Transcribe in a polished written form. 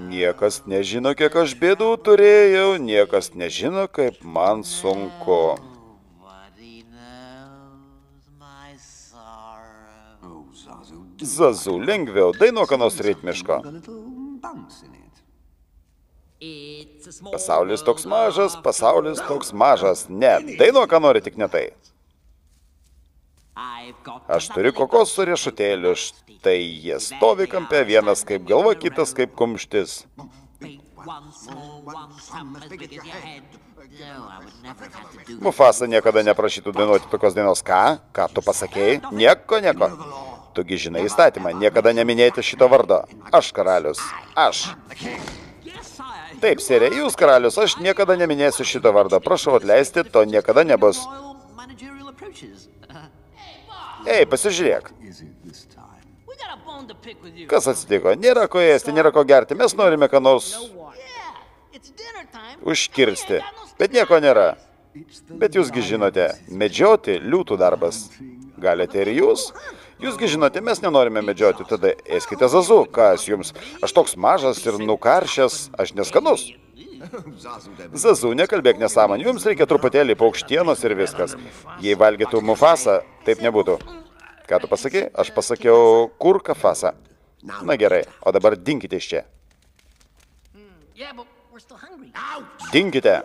Niekas nežino, kiek aš bėdų turėjau, niekas nežino, kaip man sunku. Zazu, lengviau, dainuok ką nors ritmiško. Pasaulis toks mažas. Ne, dainuok ką nori, tik ne tai. Aš turiu kokosų riešutėlių, štai jie stovi kampe, vienas kaip galva, kitas kaip kumštis. Mufasa niekada neprašytų dainuoti tokios dainos. Ką? Ką tu pasakėjai? Nieko. Tugi žinai įstatymą, niekada neminėti šito vardo. Aš karalius. Aš. Taip, serė, jūs karalius, aš niekada neminėsiu šito vardo. Prašau atleisti, to niekada nebus. Ei, pasižiūrėk. Kas atsitiko? Nėra ko ėsti, nėra ko gerti. Mes norime ką nors užkirsti. Bet nieko nėra. Bet jūsgi žinote, medžioti liūtų darbas. Galite ir jūs? Jūsgi žinote, mes nenorime medžioti. Tada ėskite Zazu. Kas jums? Aš toks mažas ir nukaršęs. Aš neskanus. Zazu, nekalbėk nesąmonę. Jums reikia truputėlį paukštienos ir viskas. Jei valgytų Mufasa, taip nebūtų. Ką tu pasakei? Aš pasakiau kur Kafasa. Na gerai, o dabar dinkite iš čia. Dinkite.